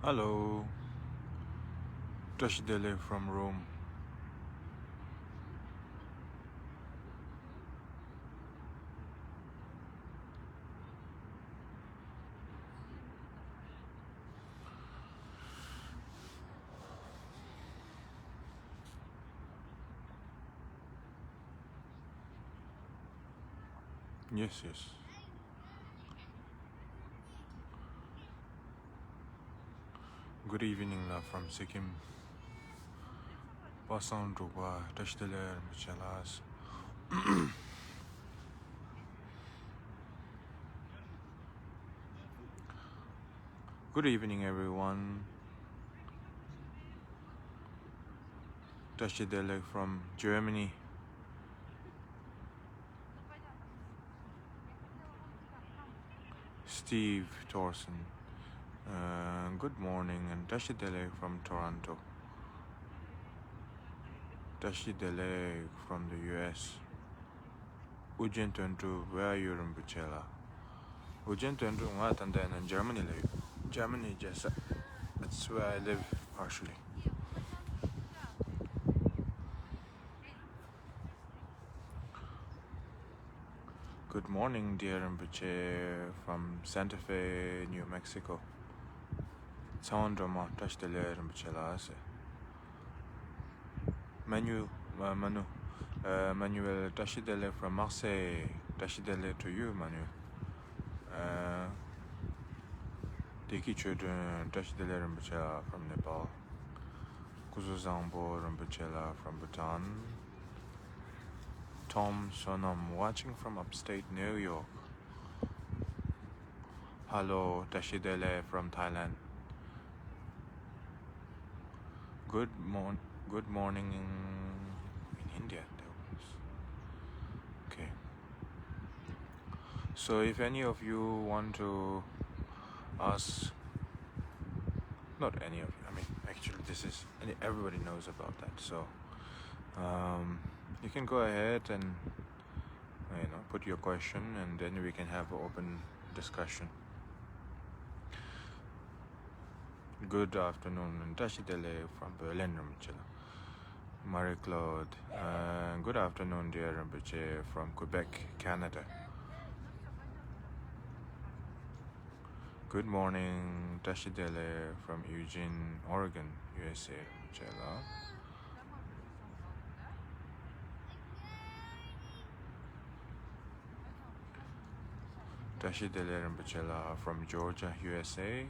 Hello, Tashdele from Rome. Yes. Good evening, from Sikkim. Passant Rupa, Tashdele Michelas. Good evening, everyone. Tashdele from Germany. Steve Thorson. Good morning, and Tashdele from Toronto. Tashdele from the US. Ujentuntu, where are you in Buchela? Ujentuntu, what and then in Germany live. Germany, just that's where I live partially. Good morning, dear Rinpoche, from Santa Fe, New Mexico. Tsawandroma, Tashdele Rinpoche Laase. Manuel Tashdele from Marseille. Tashdele to you, Manu. Deki Chodun, Tashdele Rinpoche from Nepal. Kuzuzangbo Rinpoche from Bhutan. Tom Sonam, watching from upstate New York. Hello, Tashidele from Thailand. Good morning in India. Okay. So if any of you want to ask, not any of you, I mean, actually this is, everybody knows about that. So you can go ahead and, put your question, and then we can have an open discussion. Good afternoon, Tashidele from Berlin, Marie-Claude. Good afternoon, dear Rinpoche, from Quebec, Canada. Good morning, Tashidele from Eugene, Oregon, USA, Rinpoche. Tashidele Rinpoche from Georgia, USA.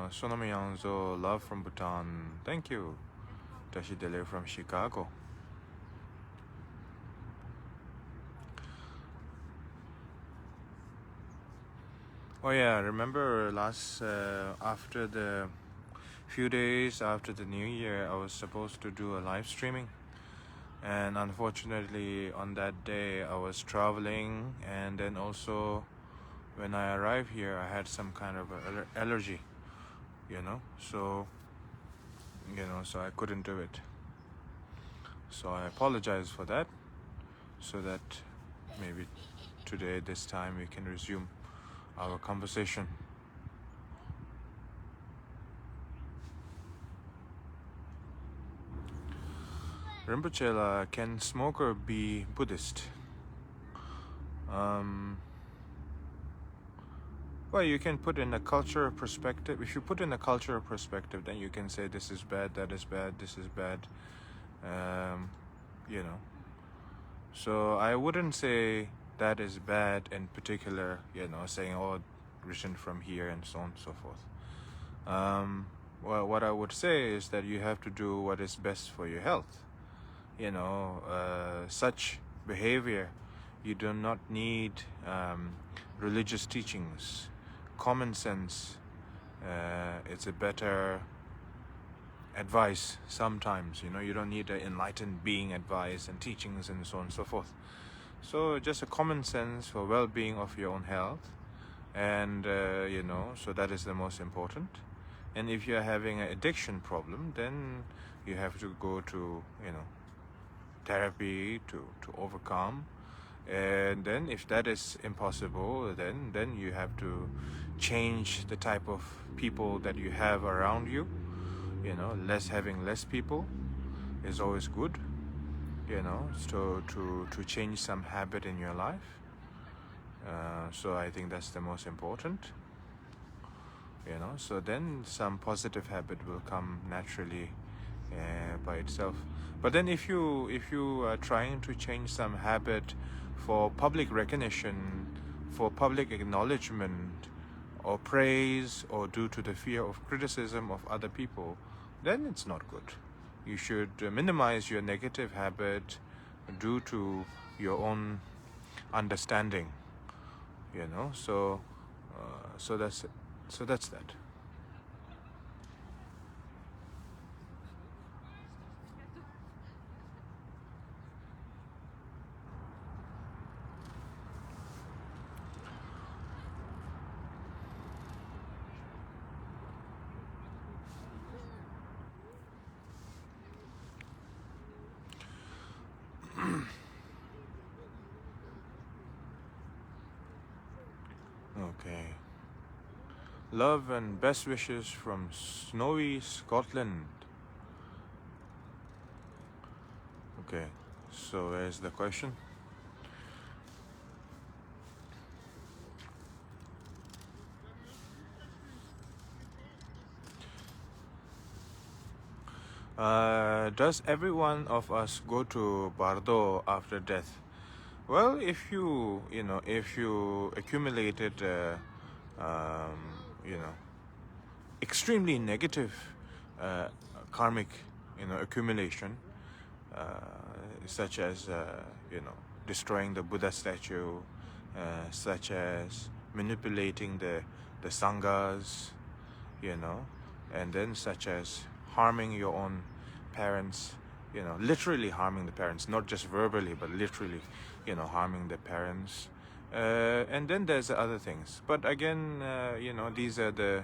Sonami Yanzo, love from Bhutan. Thank you. Tashidele from Chicago. Oh yeah, remember after the few days after the New Year, I was supposed to do a live streaming. And unfortunately, on that day, I was traveling, and then also when I arrived here, I had some kind of allergy, so I couldn't do it. So I apologize for that, so that maybe today, this time, we can resume our conversation. Rinpoche, can smoker be Buddhist? Well, you can put in a cultural perspective. If you put in a cultural perspective, then you can say this is bad, that is bad, this is bad. So I wouldn't say that is bad in particular, saying, oh, written from here and so on and so forth. Well, what I would say is that you have to do what is best for your health. Such behavior, you do not need religious teachings. Common sense, it's a better advice sometimes. You don't need an enlightened being advice and teachings and so on and so forth. So just a common sense for well-being of your own health, and so that is the most important. And if you're having an addiction problem, then you have to go to therapy to overcome. And then if that is impossible, then you have to change the type of people that you have around you. Having less people is always good, so to change some habit in your life. So I think that's the most important. So then some positive habit will come naturally by itself. But then if you are trying to change some habit for public recognition, for public acknowledgement or praise, or due to the fear of criticism of other people, then it's not good. You should minimize your negative habit due to your own understanding. So that's it. So that's that. Okay. Love and best wishes from snowy Scotland. Okay, so where's the question? Does every one of us go to bardo after death? Well, if you accumulated um, extremely negative karmic accumulation, such as destroying the Buddha statue, such as manipulating the sanghas, and then such as harming your own parents, literally harming the parents, not just verbally but literally, harming the parents, and then there's other things. But again, these are the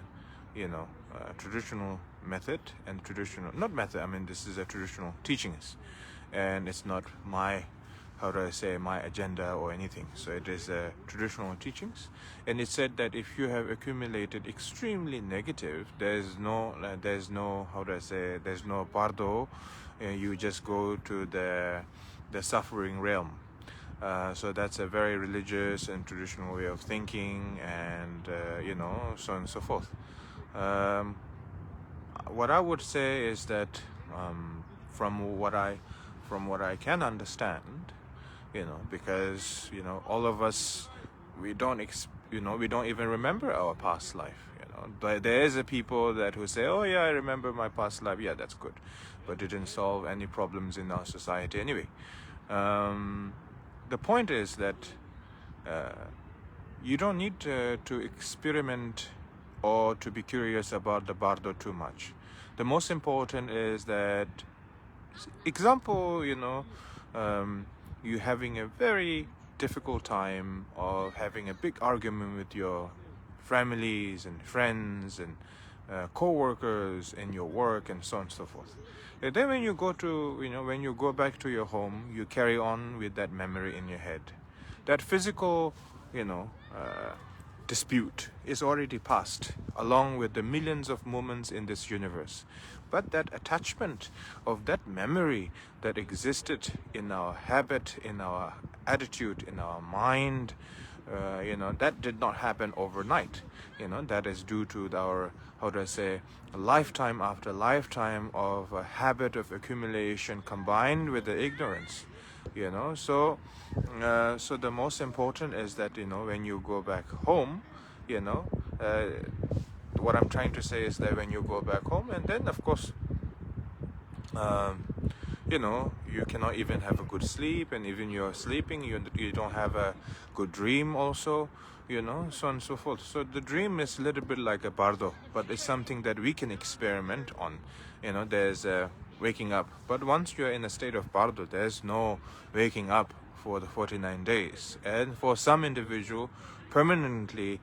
traditional method and traditional, not method, I mean this is a traditional teachings, and it's not my, how do I say, my agenda or anything. So it is traditional teachings, and it said that if you have accumulated extremely negative, there's no how do I say, there's no bardo. You just go to the suffering realm. So that's a very religious and traditional way of thinking, and so on and so forth. What I would say is that from what I can understand, because all of us, we don't even remember our past life. But there is a people that who say, oh yeah, I remember my past life. Yeah, that's good, but didn't solve any problems in our society anyway. The point is that you don't need to experiment or to be curious about the bardo too much. The most important is that, example, you having a very difficult time of having a big argument with your families and friends and co-workers in your work and so on and so forth. And then when you go to, when you go back to your home, you carry on with that memory in your head. That physical, dispute is already past, along with the millions of moments in this universe. But that attachment of that memory that existed in our habit, in our attitude, in our mind, that did not happen overnight. That is due to our, how do I say, lifetime after lifetime of a habit of accumulation combined with the ignorance. So the most important is that when you go back home, what I'm trying to say is that when you go back home, and then of course you cannot even have a good sleep, and even you're sleeping, you don't have a good dream also, so on and so forth. So the dream is a little bit like a bardo, but it's something that we can experiment on. There's waking up, but once you're in a state of bardo, there's no waking up for the 49 days. And for some individual, permanently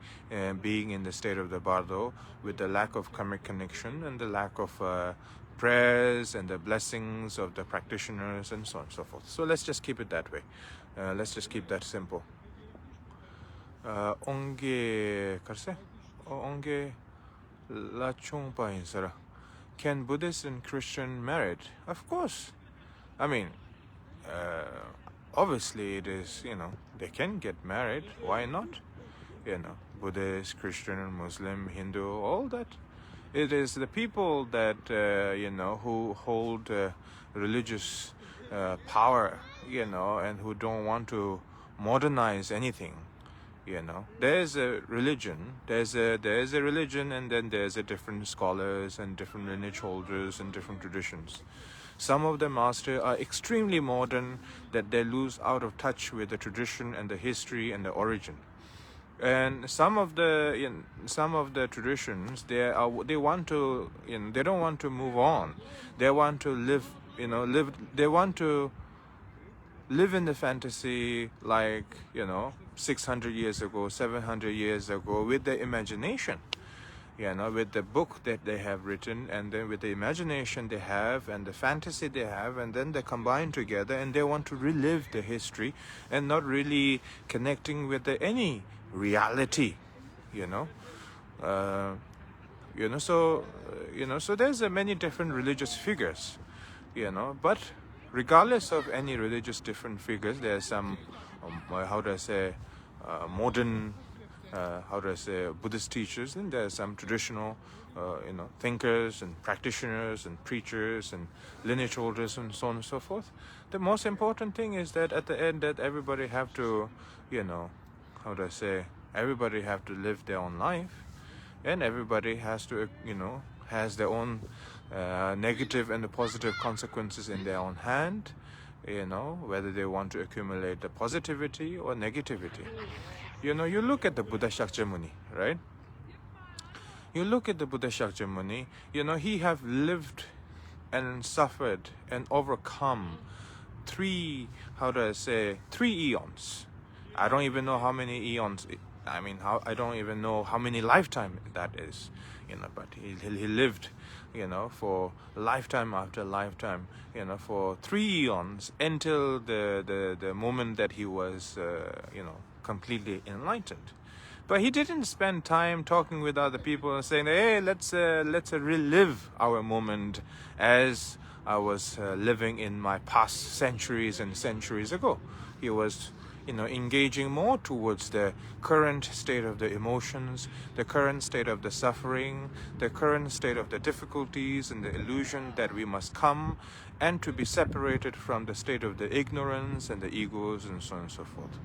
being in the state of the bardo with the lack of karmic connection and the lack of prayers and the blessings of the practitioners and so on and so forth. So let's just keep it that way. Let's just keep that simple. Onge karse? Onge la chongpa insara. Can Buddhist and Christian marry? Of course. I mean, obviously it is, they can get married. Why not? Buddhist, Christian, Muslim, Hindu, all that. It is the people that, who hold religious power, and who don't want to modernize anything. There's a religion, there's a religion, and then there's a different scholars and different lineage holders and different traditions. Some of the masters are extremely modern, that they lose out of touch with the tradition and the history and the origin. And some of the traditions, they want to, they don't want to move on. They want to live. They want to live in the fantasy like 600 years ago, 700 years ago, with the imagination. With the book that they have written, and then with the imagination they have and the fantasy they have, and then they combine together and they want to relive the history and not really connecting with any reality. So there's many different religious figures, but regardless of any religious different figures, there's some modern Buddhist teachers, and there are some traditional thinkers and practitioners and preachers and lineage holders and so on and so forth. The most important thing is that at the end that everybody have to everybody have to live their own life, and everybody has to has their own negative and the positive consequences in their own hand, whether they want to accumulate the positivity or negativity. You look at the Buddha Shakyamuni, right? You look at the Buddha Shakyamuni, he have lived and suffered and overcome three eons. I don't even know how many eons. I don't even know how many lifetime that is. But he lived, for lifetime after lifetime, for 3 eons until the moment that he was, completely enlightened. But he didn't spend time talking with other people and saying, hey, let's relive our moment as I was living in my past centuries and centuries ago. He was engaging more towards the current state of the emotions, the current state of the suffering, the current state of the difficulties and the illusion that we must come and to be separated from the state of the ignorance and the egos and so on and so forth.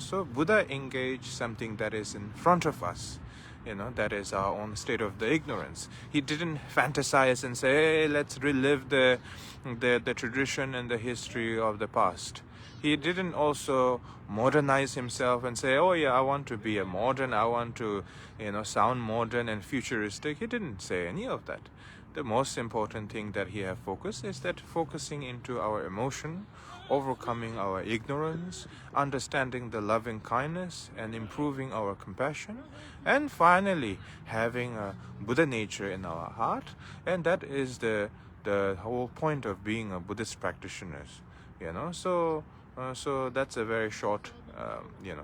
So Buddha engaged something that is in front of us. That is our own state of the ignorance. He didn't fantasize and say, hey, let's relive the tradition and the history of the past. He didn't also modernize himself and say, oh yeah, I want to be a modern, I want to, sound modern and futuristic. He didn't say any of that. The most important thing that he have focused is that focusing into our emotion, overcoming our ignorance, understanding the loving kindness and improving our compassion, and finally having a Buddha nature in our heart. And that is the whole point of being a Buddhist practitioner. So that's a very short,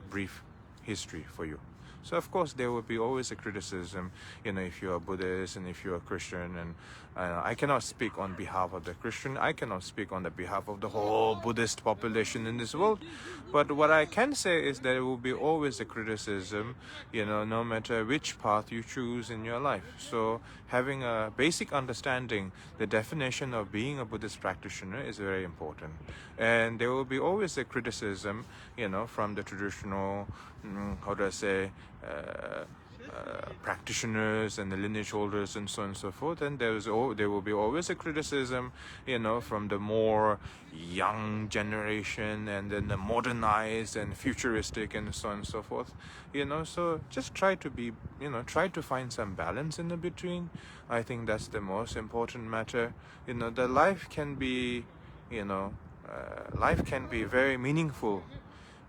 brief history for you. So of course there will be always a criticism, if you're a Buddhist and if you're a Christian, and I cannot speak on behalf of the Christian, I cannot speak on the behalf of the whole Buddhist population in this world, but what I can say is that there will be always a criticism, no matter which path you choose in your life. So having a basic understanding, the definition of being a Buddhist practitioner is very important. And there will be always a criticism, from the traditional, practitioners and the lineage holders and so on and so forth. And there will be always a criticism, from the more young generation, and then the modernized and futuristic and so on and so forth. So just try to find some balance in the between. I think that's the most important matter. The life can be, life can be very meaningful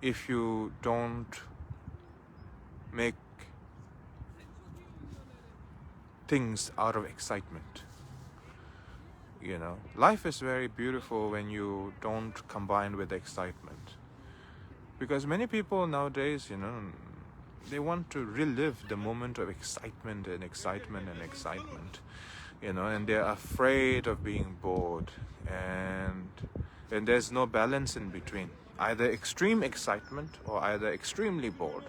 if you don't make things out of excitement. Life is very beautiful when you don't combine with excitement. Because many people nowadays, they want to relive the moment of excitement and excitement and excitement, and they're afraid of being bored, and there's no balance in between, either extreme excitement or either extremely bored.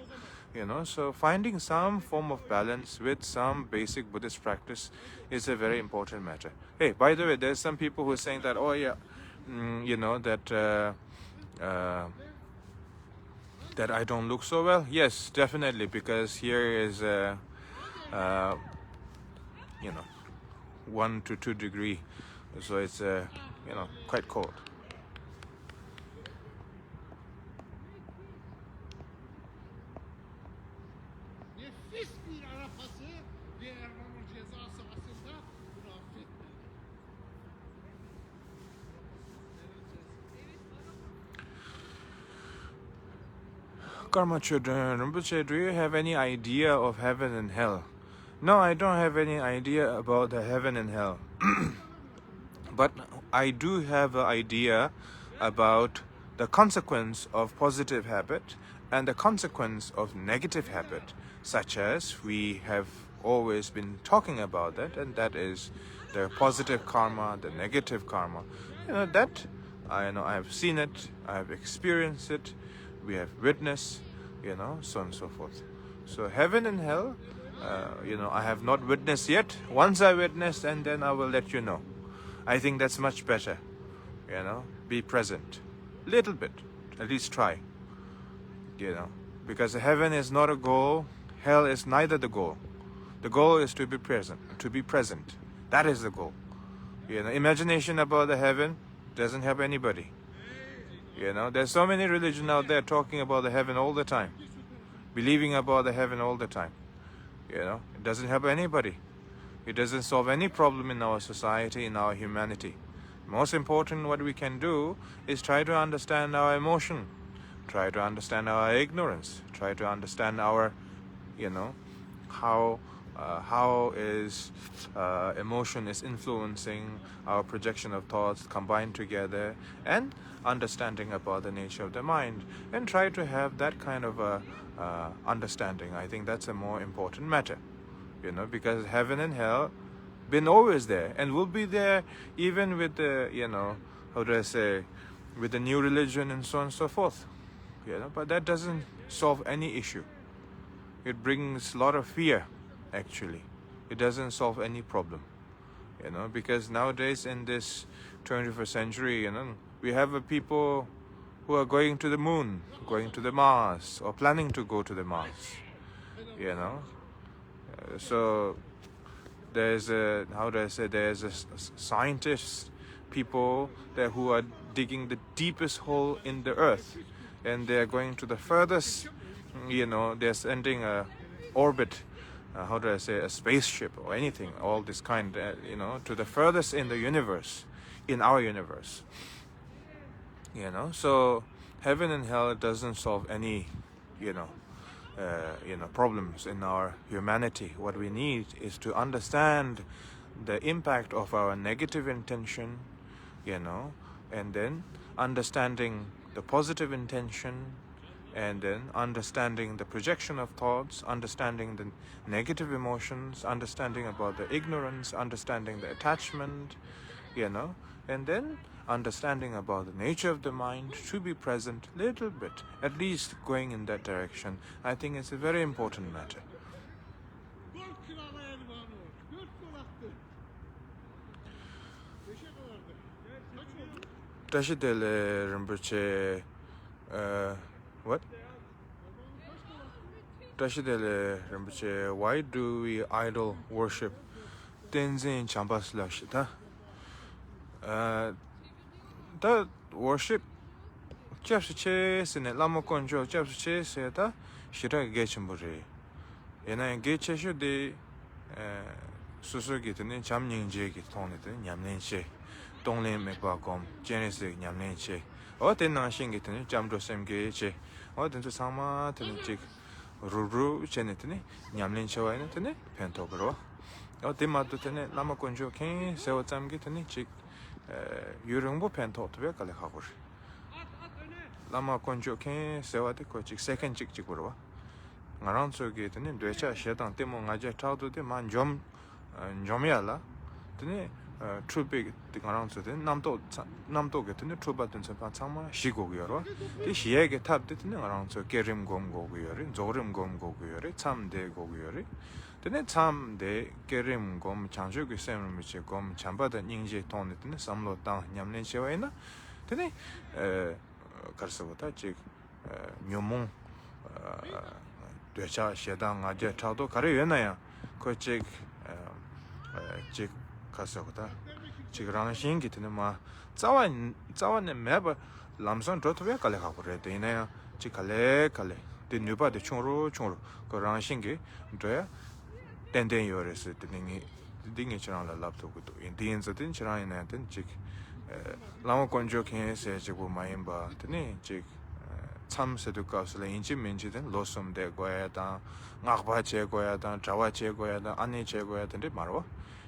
So finding some form of balance with some basic Buddhist practice is a very important matter. Hey, by the way, there's some people who are saying that, oh yeah, that I don't look so well. Yes, definitely, because here is 1 to 2 degrees, so it's quite cold. Karma children, Rinpoche, do you have any idea of heaven and hell? No, I don't have any idea about the heaven and hell. But I do have an idea about the consequence of positive habit and the consequence of negative habit, such as we have always been talking about that, and that is the positive karma, the negative karma. That I've seen it, I've experienced it, we have witnessed, so on and so forth. So heaven and hell, I have not witnessed yet. Once I witness, and then I will let you know. I think that's much better, be present. Little bit, at least try, because heaven is not a goal, hell is neither the goal. The goal is to be present. That is the goal. Imagination about the heaven doesn't help anybody. There's so many religions out there talking about the heaven all the time, believing about the heaven all the time. It doesn't help anybody. It doesn't solve any problem in our society, in our humanity. Most important, what we can do is try to understand our emotion, try to understand our ignorance, try to understand our, how is emotion is influencing our projection of thoughts combined together, and understanding about the nature of the mind, and try to have that kind of understanding. I think that's a more important matter, because heaven and hell been always there and will be there even with the, with the new religion and so on and so forth. But that doesn't solve any issue. It brings a lot of fear, actually. It doesn't solve any problem, because nowadays in this 21st century, we have people who are going to the moon, going to the Mars, or planning to go to the Mars, so there's there's a scientists, people there who are digging the deepest hole in the earth, and they're going to the furthest, they're sending a orbit, a spaceship or anything, all this kind, to the furthest in the universe, in our universe. So heaven and hell doesn't solve any, problems in our humanity. What we need is to understand the impact of our negative intention, and then understanding the positive intention, and then understanding the projection of thoughts, understanding the negative emotions, understanding about the ignorance, understanding the attachment, and then understanding about the nature of the mind, to be present little bit, at least going in that direction. I think it's a very important matter. Tashidele Rinpoche, what? Tashidele Rinpoche, why do we idol worship Tenzin Champas Lashita? The worship Chapsiche Sine Lama Conjo Chapsiche Seta Shira Gachamburi. Yena Gacha should de Susugitani Chamning Jaki Tonit, Yamnenche, Donglin Mekbacom, Genesis Yamnenche, or then Nashing it in Jamdo Sam Gache, or then to Sama Tenchik, Ruru Chenetini, Yamlin Shoanetini, Pentogro, or Timatutene, Lama Conjo King, Sewatam Gitani Chick. 유령부 펜토트베 칼레하고시 lama konjo ken sewa de ko chik second chik chik burwa ngarang so ge tene dwecha shedang temo ngaje tawdo de man jomya la tene trupe ngarang so de namdo ge tene truba den sa pa chama shigo ge ro de shiye ge tab de tene ngarang so kerim gom go ge yore zorim gom go ge yore chamde go ge yore tene chamde kerim gom changjo ge sem mi che gom chamba da ningje ton tene samlo tang nyamne chewa ina tene karsabuta chik nyomong dwecha shedang aje chado kare yenaya ko chik karsabuta chik rang shingi tene ma tsawa ne meba lamsan drotwe kale kakure de inaya chik kale de nyuba de chungro ko rang shingi dwe ten yore se tene dingi chirang la lapto kudu indian zatin chirang inaya ten chik lama konjo khen se chibu mayimba tene chik cham sedu kausla inchi minchi den losum de goya da ngakba che goya da jawa che goya da ani che goya den marwa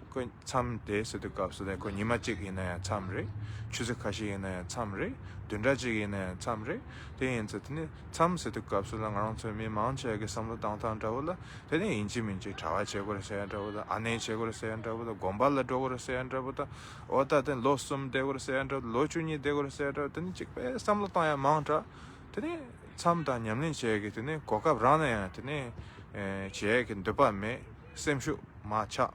ko cham de sedu kausla ko nima chik ina cham re chuzu kashi ina cham re dundra chik ina cham re de yin tene cham sedu kausla ngarang so mi maun che ge samlo downtown tawla tene inchi minchi jawa che goya se tawla ani che goya se tawla gombal la do se tawla oda den losum de goya se tawla lochuni de goya se tawla tene chik pe samlo ta maun ta tene 참다 냠는 제게 되네 고갑 라나야 되네 제게 ndopame semshu macha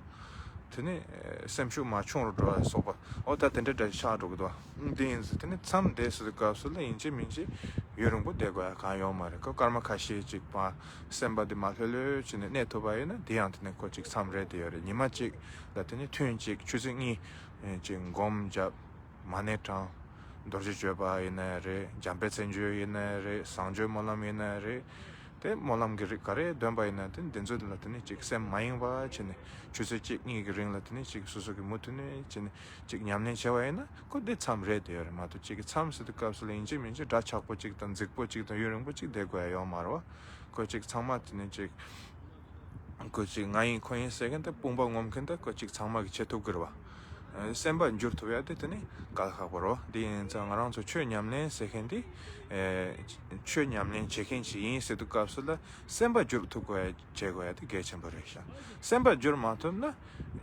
되네 semshu machung로 들어서 봐 어다 된데 샤도도 인딘스 되네 참 데스 가슬레 인지 민지 여름부 되고야 가요 말에 그 karma 카시 직바 셈바디 마텔레 지네 네토바이나 디안트네 코직 삼레디어레 니마직 라테니 튠직 추징이 지금 곰잡 마네타 dorjeba inare jampe senju inare sangjo molam inare te molam giri kare damba inatin denzo latini chik sem mayingba chine chuse chik ni giring latini chik susuki mutune chine chik nyamne chewa ina ko de cham re de yore ma to chik cham sidu kapsule inji minji da chakpo chik tan zikpo chik tan yorengpo chik de goya yo marwa ko chik changma tine chik ko chik ngayi koyin segen te pumba ngom kenta ko chik changma ki chetu girwa semba njur tuya de tene kalkhaboro di zang arang so chö nyamne sekendi chö nyamne chekin chi yin sedu kapsula semba jur tu goya che goya de gechen boresha semba jur matum na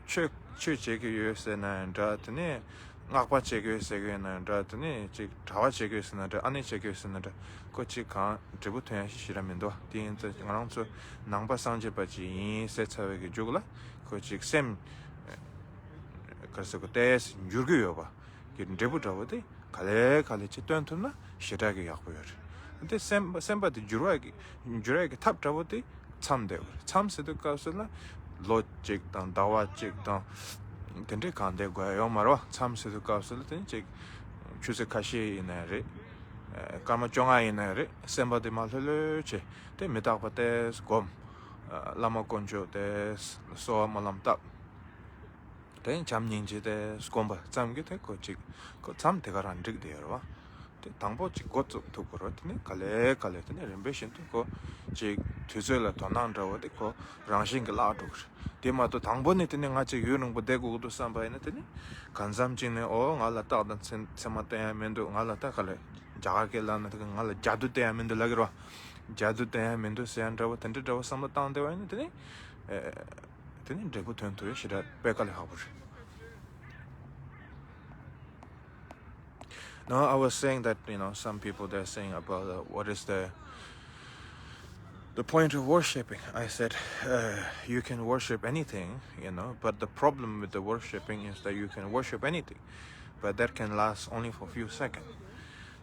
chö chege yose na dra tene ngakpa chege yose ge na dra tene chi dhawa chege yose na dra ane chege yose na dra ko chi ka dribu tuya shi shiramendo di zang arang so nangpa sangje pa chi yin se chawe ge jugla ko chi sem 그래서 그때스 유르기요 봐. 그 데부터부터 갈래 치던투나 시작이 약고요. 근데 셈바디 주로하기 탑 잡어도 참대요. 참세도 가서나 로직 단 다와직 단 근데 간대 거예요. 말어 참세도 가서는 이제 주세 카시 이나레 까마 정아 이나레 셈바디 말을체 때 메타바테스 곰 라마 콘조 데 소말람탑 된 잠닝지대 스콤바 잠게 됐고 지금 그잠 대가를 안 되게 돼요. 당보 찍고 또 그렇더니 갈래더니 렘베션도 그지 뒤절라 도난다고 됐고 랑싱 글라도 대마도 당보네 되는 같이 유능 보대고도 삼바이네더니 간삼진에 알라따던 세마테면도 알라따 갈래 자가게라는 그 알라 자두테면도 라기로 자두테면도 세안다고 텐데다고 삼바탄데 와이네더니 then they would turn to it, Now I was saying that some people they're saying about what is the point of worshipping. I said you can worship anything, but the problem with the worshipping is that you can worship anything, but that can last only for a few seconds.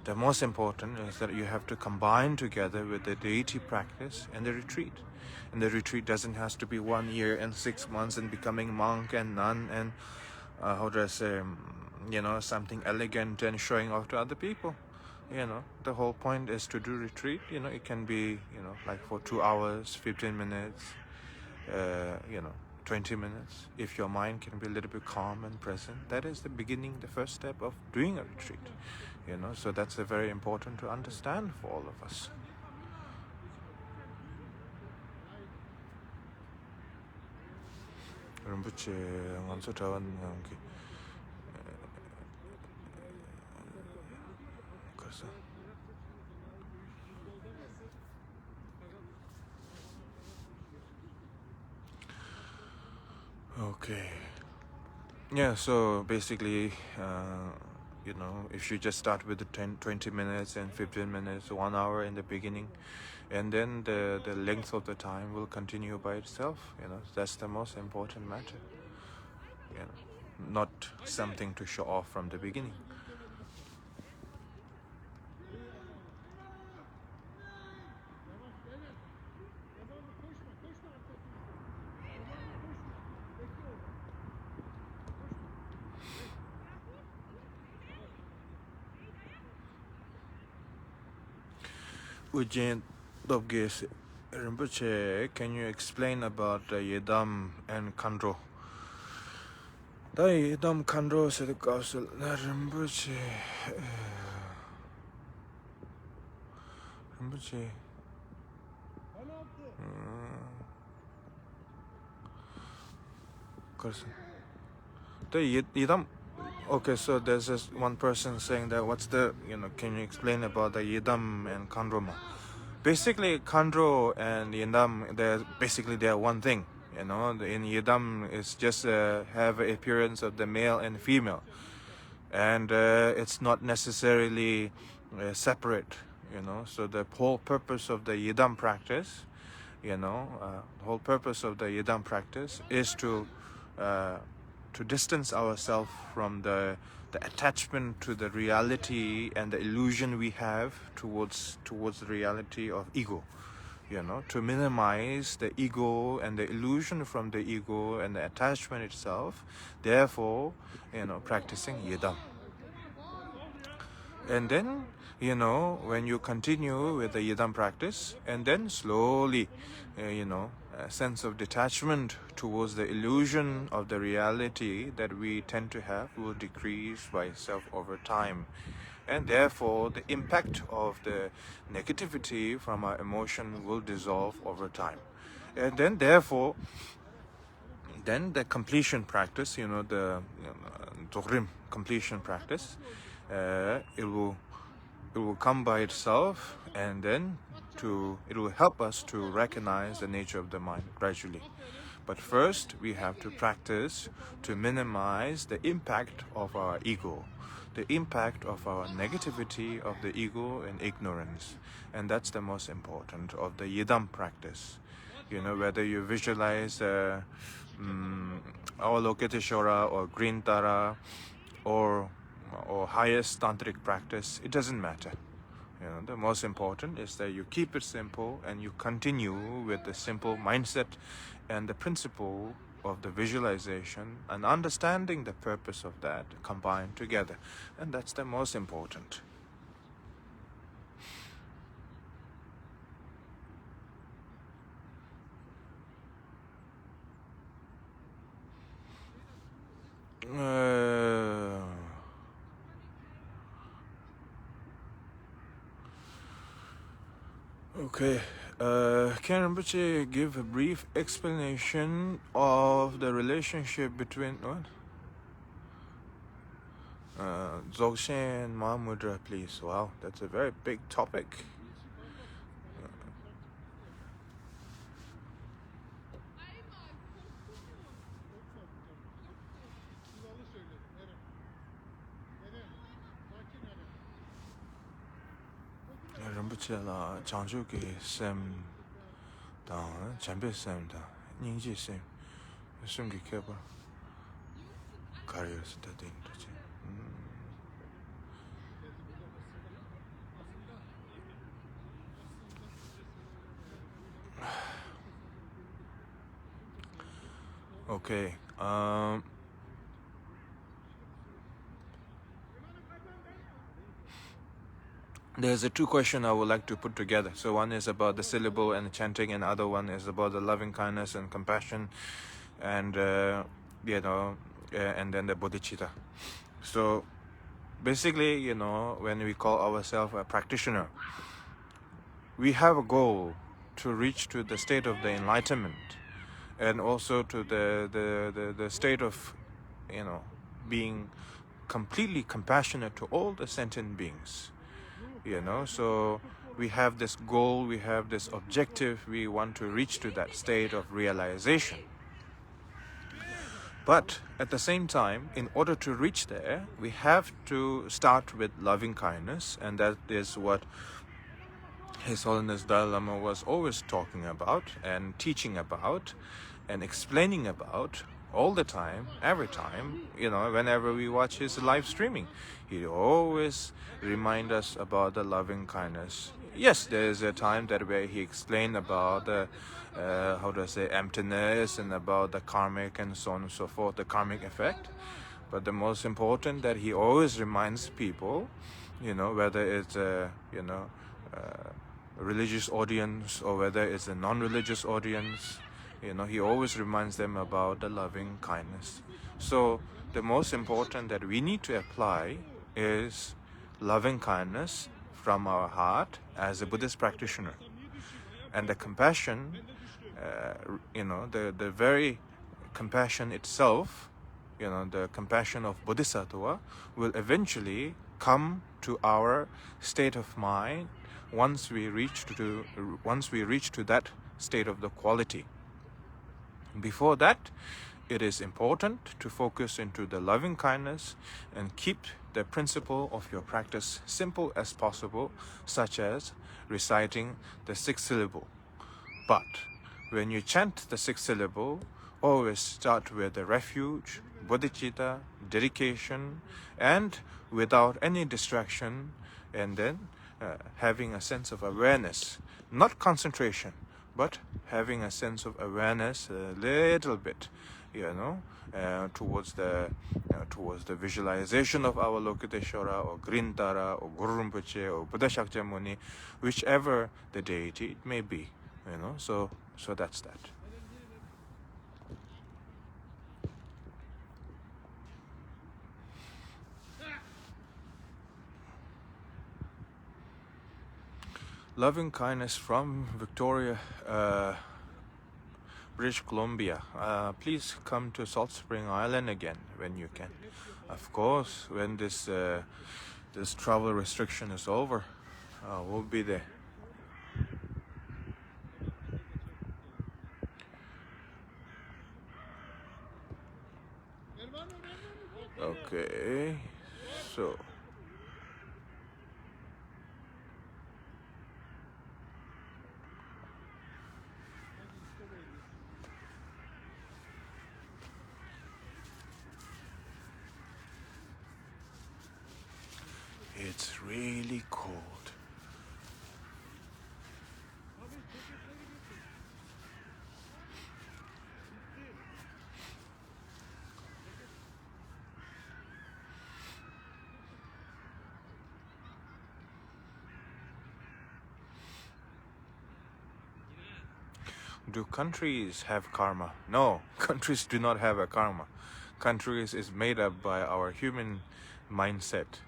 The most important is that you have to combine together with the deity practice and the retreat. And the retreat doesn't have to be 1 year and 6 months and becoming monk and nun and how do I say, something elegant and showing off to other people. The whole point is to do retreat. It can be, like for 2 hours, 15 minutes, 20 minutes. If your mind can be a little bit calm and present, that is the beginning, the first step of doing a retreat. So that's very important to understand for all of us. Rinpoche nganso chawan ngangi karsa Okay. Yeah, so basically, if you just start with the 20 minutes and 15 minutes, 1 hour in the beginning, and then the length of the time will continue by itself, that's the most important matter, not something to show off from the beginning. Ujjain Dobges Rinpoche, can you explain about the Yidam and Khandro? The Yidam Khandro said the council Rinpoche. Rinpoche. The Yidam. Okay, so there's just one person saying that what's the, can you explain about the Yidam and Khandro? Basically, Khandro and Yidam, they're one thing. In Yidam, it's just have an appearance of the male and female, and it's not necessarily separate. So the whole purpose of the Yidam practice, the whole purpose of the Yidam practice is to distance ourselves from the attachment to the reality and the illusion we have towards the reality of ego, to minimize the ego and the illusion from the ego and the attachment itself, therefore, practicing Yidam. And then, when you continue with the Yidam practice, and then slowly, a sense of detachment towards the illusion of the reality that we tend to have will decrease by itself over time. And therefore, the impact of the negativity from our emotion will dissolve over time. And then, therefore, the completion practice, the Zohrim completion practice, it will come by itself, and then it will help us to recognize the nature of the mind gradually. But first, we have to practice to minimize the impact of our ego, the impact of our negativity of the ego and ignorance. And that's the most important of the Yidam practice. Whether you visualize Avalokiteshvara or Green Tara or highest tantric practice, it doesn't matter. The most important is that you keep it simple and you continue with the simple mindset and the principle of the visualization and understanding the purpose of that combined together. And that's the most important. Okay. Can Rinpoche give a brief explanation of the relationship between what? Dzogchen Mahamudra, please. Wow, that's a very big topic. Rinpoche la Changju ki sem dang, Chambe sem dang, Ningji sem, Sungi Kepa, Karriers da ding. Okay. There's two questions I would like to put together. So one is about the syllable and the chanting, and the other one is about the loving kindness and compassion, and and then the bodhicitta. So basically, when we call ourselves a practitioner, we have a goal to reach to the state of the enlightenment, and also to the state of, being completely compassionate to all the sentient beings. So we have this goal, we have this objective, we want to reach to that state of realization. But at the same time, in order to reach there, we have to start with loving kindness, and that is what His Holiness Dalai Lama was always talking about and teaching about and explaining about all the time, every time, whenever we watch his live streaming. He always remind us about the loving kindness. Yes, there is a time that where he explained about the emptiness and about the karmic and so on and so forth, the karmic effect. But the most important that he always reminds people, whether it's a religious audience or whether it's a non-religious audience, he always reminds them about the loving kindness. So the most important that we need to apply is loving kindness from our heart as a Buddhist practitioner. And the compassion, the very compassion itself, the compassion of Bodhisattva will eventually come to our state of mind once we reach to that state of the quality. Before that, it is important to focus into the loving kindness and keep the principle of your practice simple as possible, such as reciting the 6th syllable. But when you chant the 6th syllable, always start with the refuge, bodhicitta, dedication, and without any distraction, and then having a sense of awareness, not concentration, but having a sense of awareness a little bit, towards the visualization of our Lokiteshvara or Grintara or Guru Rinpoche or Buddha Shakyamuni, whichever the deity it may be, So that's that. Loving kindness from Victoria, British Columbia. Please come to Salt Spring Island again when you can. Of course, when this travel restriction is over, we'll be there. Okay, so it's really cold. Do countries have karma? No, countries do not have a karma. Countries is made up by our human mindset.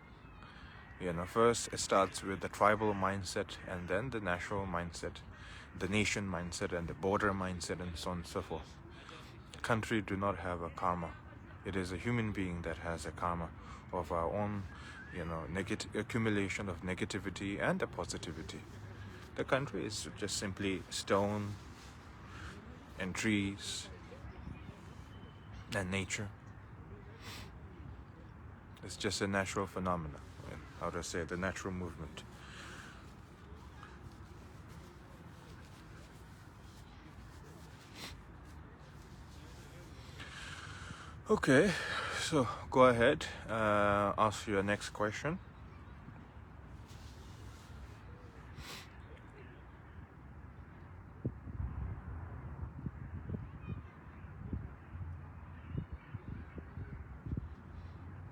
First it starts with the tribal mindset and then the national mindset, the nation mindset and the border mindset and so on and so forth. Country do not have a karma. It is a human being that has a karma of our own, accumulation of negativity and the positivity. The country is just simply stone and trees and nature. It's just a natural phenomena. How to say, the natural movement. Okay, so go ahead, ask your next question.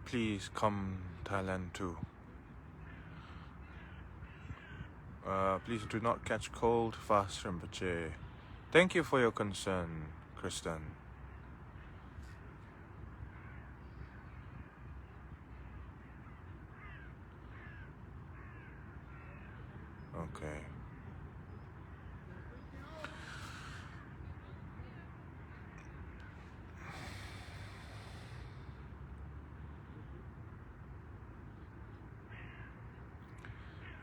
Please come Thailand too. Please do not catch cold, fast Rinpoche. Thank you for your concern, Kristen. Okay.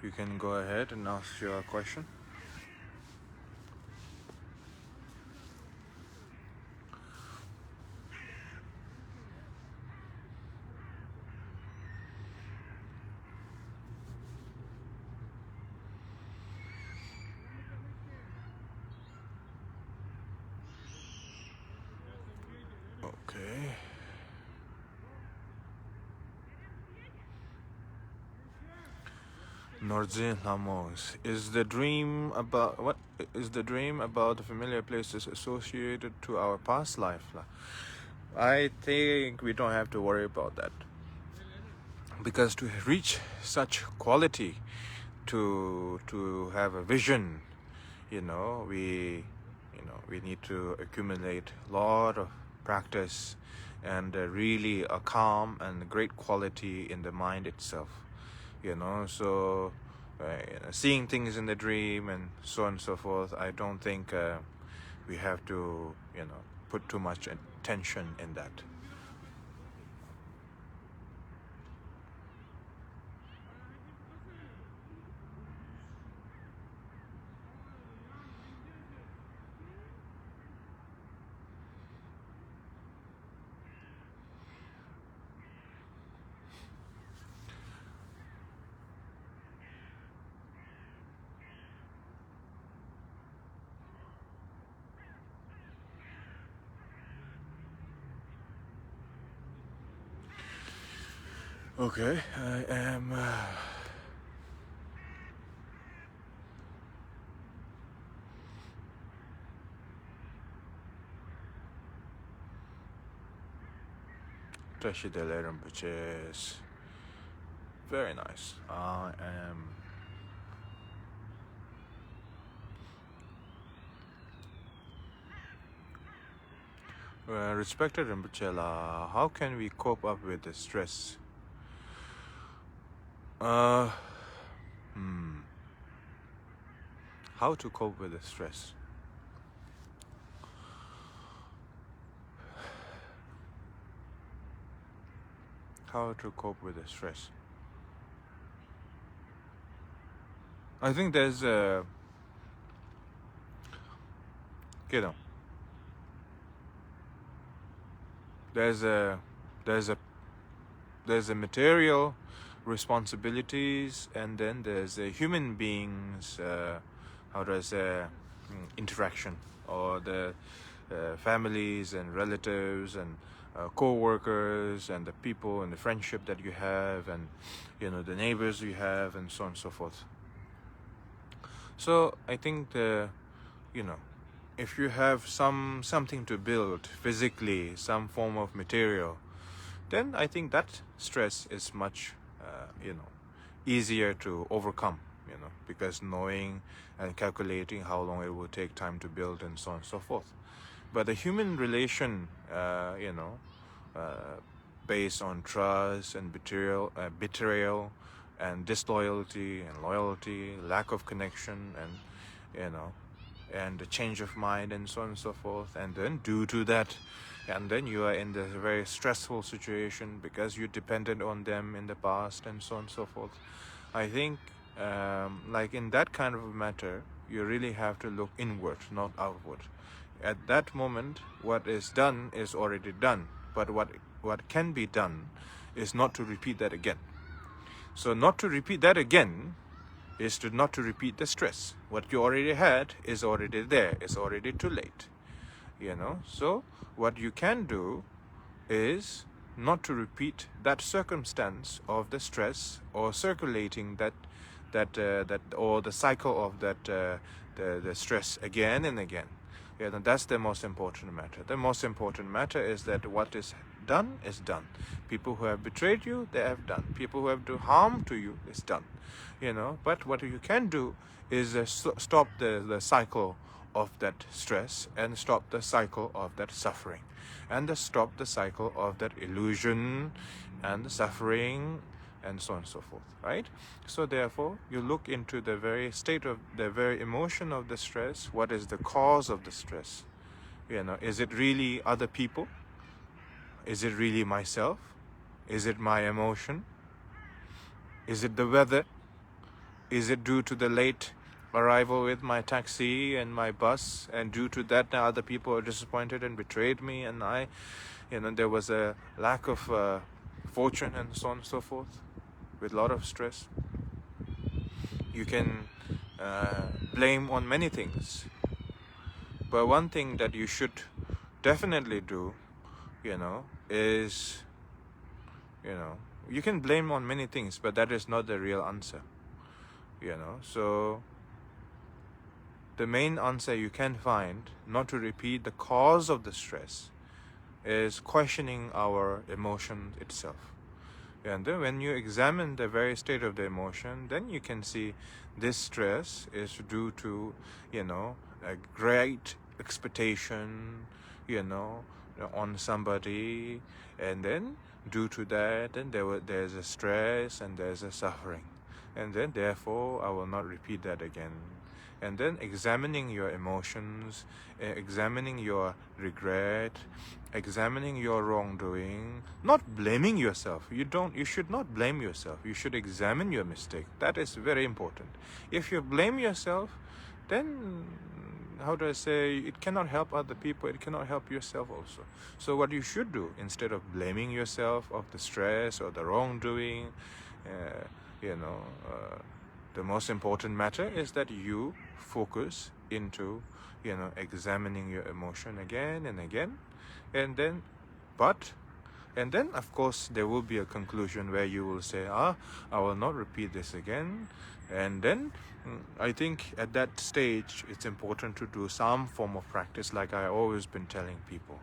You can go ahead and ask your question. Okay. Norzin Lamos. Is the dream about the familiar places associated to our past life? I think we don't have to worry about that, because to reach such quality, to have a vision, we need to accumulate a lot of practice and really a calm and great quality in the mind itself. So seeing things in the dream and so on and so forth, I don't think we have to put too much attention in that. Okay, I am Kalu Rinpoche. Very nice. I am respected Rinpoche. How can we cope up with the stress? How to cope with the stress? How to cope with the stress? I think there's a there's a material responsibilities, and then there's a human beings interaction, or the families and relatives and co-workers and the people and the friendship that you have, and the neighbors you have, and so on and so forth. So I think if you have something to build physically, some form of material, then I think that stress is much easier to overcome, because knowing and calculating how long it will take time to build, and so on and so forth. But the human relation, based on trust and betrayal and disloyalty and loyalty, lack of connection, and the change of mind, and so on and so forth, and then due to that, and then you are in this very stressful situation because you depended on them in the past, and so on and so forth. I think like in that kind of a matter, you really have to look inward, not outward. At that moment, what is done is already done, but what can be done is not to repeat that again. So not to repeat that again is not to repeat the stress. What you already had is already there. It's already too late. So what you can do is not to repeat that circumstance of the stress, or circulating that or the cycle of that the stress again and again. That's the most important matter. The most important matter is that what is done is done. People who have betrayed you, they have done. People who have done harm to you, is done. But what you can do is stop the cycle of that stress, and stop the cycle of that suffering, and stop the cycle of that illusion and the suffering, and so on and so forth, right? So therefore, you look into the very state of the very emotion of the stress. What is the cause of the stress? Is it really other people? Is it really myself? Is it my emotion? Is it the weather? Is it due to the late arrival with my taxi and my bus, and due to that now other people are disappointed and betrayed me, and there was a lack of fortune, and so on and so forth, with a lot of stress? You can blame on many things, but one thing that you should definitely do, is, you can blame on many things, but that is not the real answer. So the main answer you can find, not to repeat the cause of the stress, is questioning our emotion itself. And then when you examine the very state of the emotion, then you can see this stress is due to, a great expectation, on somebody, and then due to that, then there's a stress and there's a suffering. And then therefore, I will not repeat that again. And then examining your emotions, examining your regret, examining your wrongdoing, not blaming yourself. You should not blame yourself. You should examine your mistake. That is very important. If you blame yourself, then how do I say, it cannot help other people, it cannot help yourself also. So what you should do, instead of blaming yourself of the stress or the wrongdoing, the most important matter is that you focus into, examining your emotion again and again. And then of course there will be a conclusion where you will say, I will not repeat this again. And then I think at that stage it's important to do some form of practice, like I always been telling people,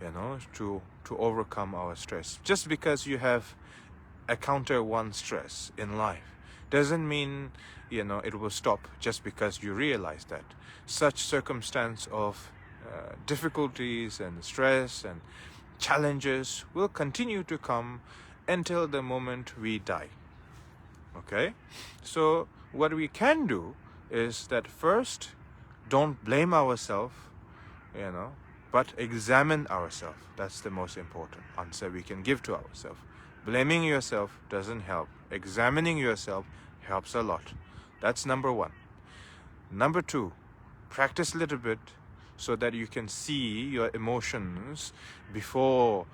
to overcome our stress. Just because you have encountered one stress in life doesn't mean it will stop just because you realize that. Such circumstance of difficulties and stress and challenges will continue to come until the moment we die. Okay? So what we can do is that first, don't blame ourselves, but examine ourselves. That's the most important answer we can give to ourselves. Blaming yourself doesn't help. Examining yourself helps a lot. That's number one. Number two, practice a little bit so that you can see your emotions before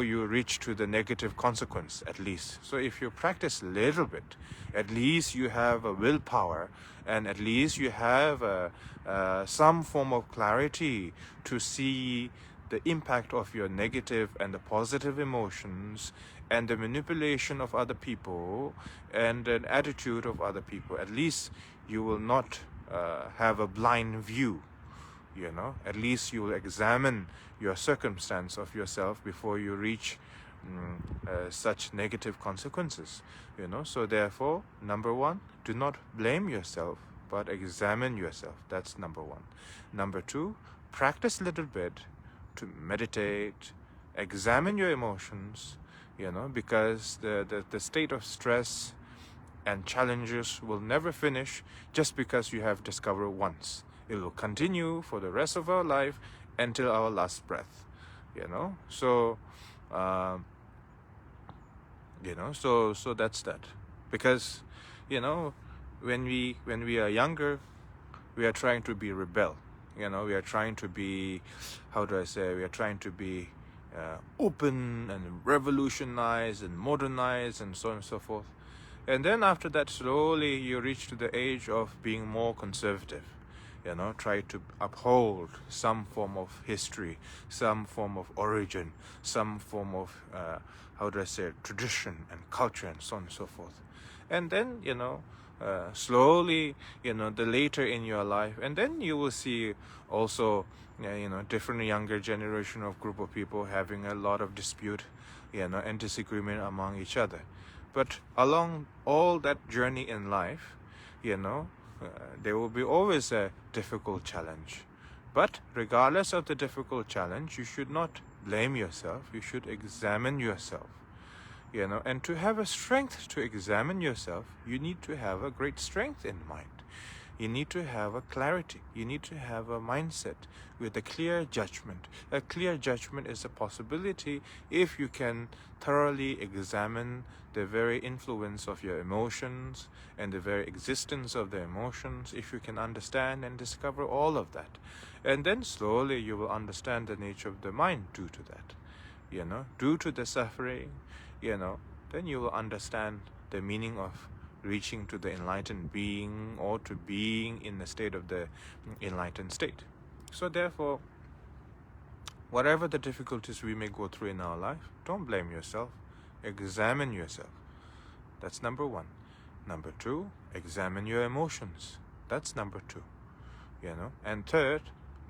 you reach to the negative consequence, at least. So if you practice a little bit, at least you have a willpower, and at least you have some form of clarity to see the impact of your negative and the positive emotions and the manipulation of other people and an attitude of other people. At least you will not have a blind view. At least you will examine your circumstance of yourself before you reach such negative consequences. So therefore, number one, do not blame yourself, but examine yourself. That's number one. Number two, practice a little bit to meditate, examine your emotions, because the state of stress and challenges will never finish just because you have discovered once. It will continue for the rest of our life until our last breath. So so that's that. Because when we are younger, we are trying to be rebel. We are trying to be, we are trying to be open and revolutionize and modernize and so on and so forth. And then after that, slowly you reach to the age of being more conservative. Try to uphold some form of history, some form of origin, some form of, tradition and culture and so on and so forth. And then, slowly, the later in your life, and then you will see also, different younger generation of group of people having a lot of dispute, and disagreement among each other. But along all that journey in life, there will be always a difficult challenge. But regardless of the difficult challenge, you should not blame yourself. You should examine yourself. And to have a strength to examine yourself, you need to have a great strength in mind. You need to have a clarity. You need to have a mindset with a clear judgment. A clear judgment is a possibility if you can thoroughly examine the very influence of your emotions and the very existence of the emotions, if you can understand and discover all of that. And then slowly you will understand the nature of the mind due to that. Due to the suffering, then you will understand the meaning of reaching to the enlightened being, or to being in the state of the enlightened state. So therefore, whatever the difficulties we may go through in our life, don't blame yourself. Examine yourself. That's number one. Number two, examine your emotions. That's number two. And third,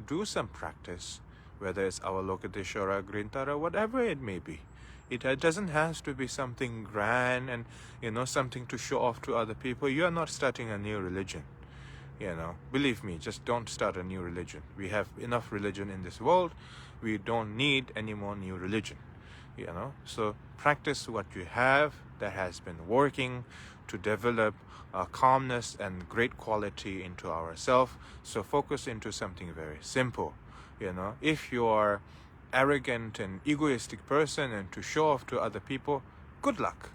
do some practice, whether it's Avalokiteshvara, Grintara, whatever it may be. It doesn't have to be something grand and something to show off to other people. You are not starting a new religion. Believe me, just don't start a new religion. We have enough religion in this world. We don't need any more new religion. So practice what you have that has been working to develop calmness and great quality into ourselves. So focus into something very simple. If you are arrogant and egoistic person and to show off to other people, good luck.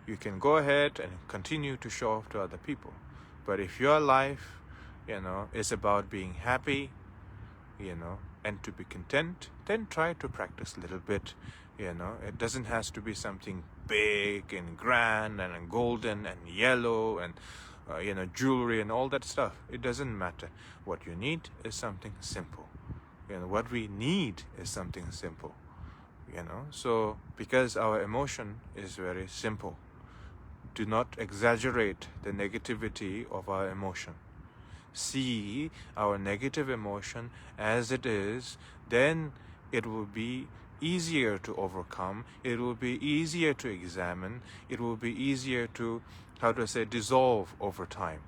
You can go ahead and continue to show off to other people. But if your life, is about being happy, and to be content, then try to practice a little bit. It doesn't have to be something big and grand and golden and yellow and jewelry and all that stuff. It doesn't matter. What you need is something simple. What we need is something simple. So because our emotion is very simple, do not exaggerate the negativity of our emotion. See our negative emotion as it is, then it will be easier to overcome. It will be easier to examine. It will be easier to, dissolve over time.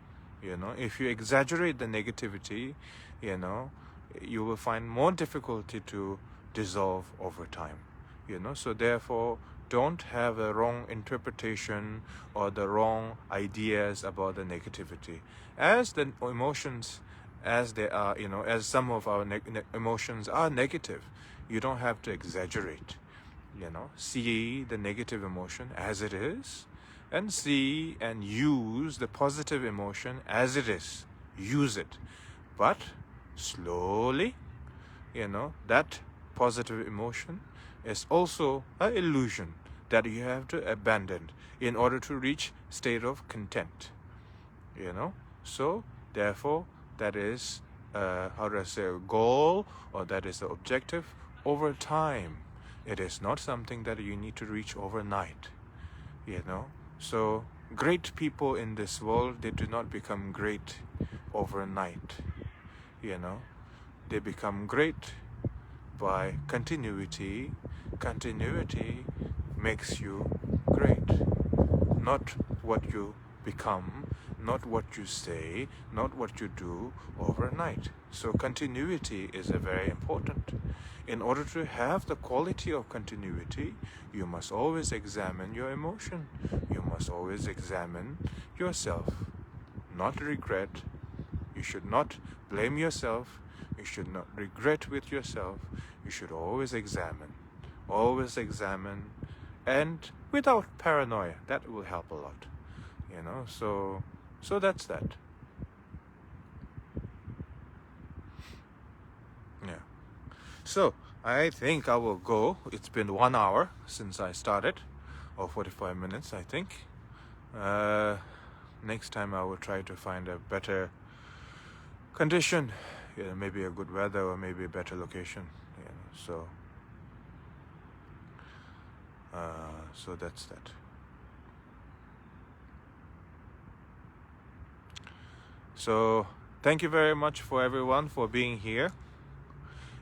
If you exaggerate the negativity, you will find more difficulty to dissolve over time. So therefore, don't have a wrong interpretation or the wrong ideas about the negativity. As the emotions, as they are, as some of our emotions are negative, you don't have to exaggerate. See the negative emotion as it is, and see and use the positive emotion as it is. Use it. But slowly, that positive emotion is also an illusion that you have to abandon in order to reach state of content. So therefore, that is a goal, or that is the objective over time. It is not something that you need to reach overnight. So great people in this world, they do not become great overnight. They become great by continuity. Continuity makes you great. Not what you become, not what you say, not what you do overnight. So continuity is very important. In order to have the quality of continuity, you must always examine your emotion. You must always examine yourself. Not regret. You should not blame yourself. You should not regret with yourself. You should always examine. Always examine. And without paranoia. That will help a lot. So that's that. Yeah. So I think I will go. It's been 1 hour since I started, or 45 minutes, I think. Next time I will try to find a better condition, maybe a good weather or maybe a better location. So that's that. So thank you very much for everyone for being here.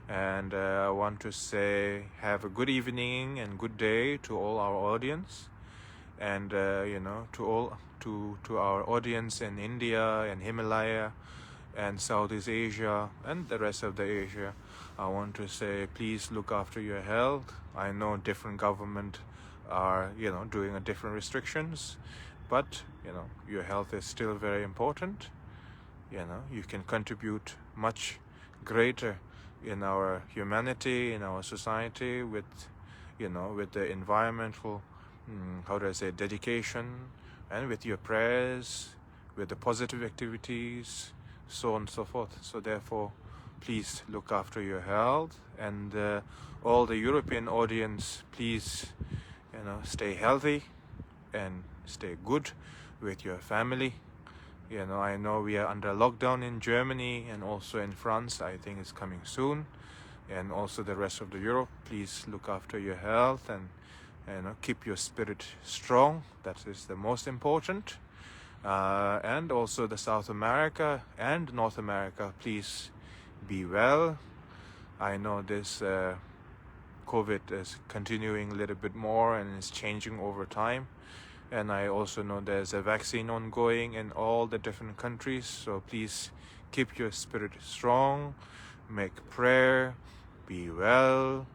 And I want to say have a good evening and good day to all our audience, and to our audience in India and Himalaya and Southeast Asia and the rest of the Asia. I want to say please look after your health. I know different government are doing a different restrictions, but your health is still very important. You can contribute much greater in our humanity, in our society, with the environmental dedication, and with your prayers, with the positive activities, so on and so forth. So therefore, please look after your health, and all the European audience, please stay healthy and stay good with your family. I know we are under lockdown in Germany and also in France. I think it's coming soon. and also the rest of the Europe. Please look after your health and keep your spirit strong. That is the most important. And also the South America and North America, please be well. I know this COVID is continuing a little bit more and it's changing over time. And I also know there's a vaccine ongoing in all the different countries. So please keep your spirit strong, make prayer, be well,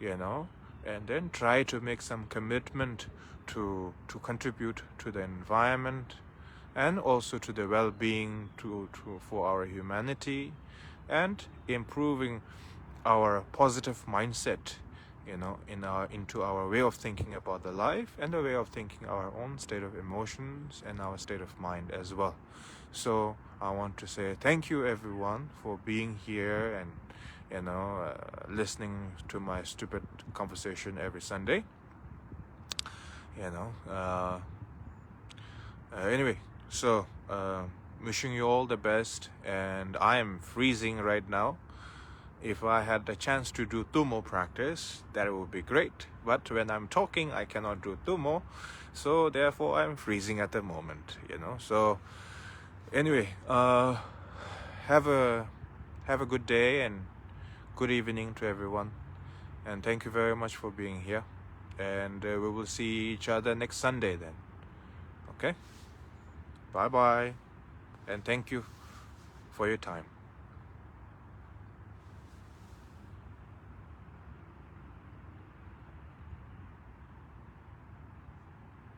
and then try to make some commitment to contribute to the environment and also to the well-being for our humanity, and improving our positive mindset into our way of thinking about the life and the way of thinking our own state of emotions and our state of mind as well. So I want to say thank you everyone for being here and listening to my stupid conversation every Sunday. Anyway, so wishing you all the best, and I am freezing right now. If I had the chance to do Tumo practice, that would be great. But when I'm talking, I cannot do Tumo, so therefore I'm freezing at the moment. So anyway, have a good day and good evening to everyone, and thank you very much for being here. And we will see each other next Sunday then. Okay? Bye bye, and thank you for your time.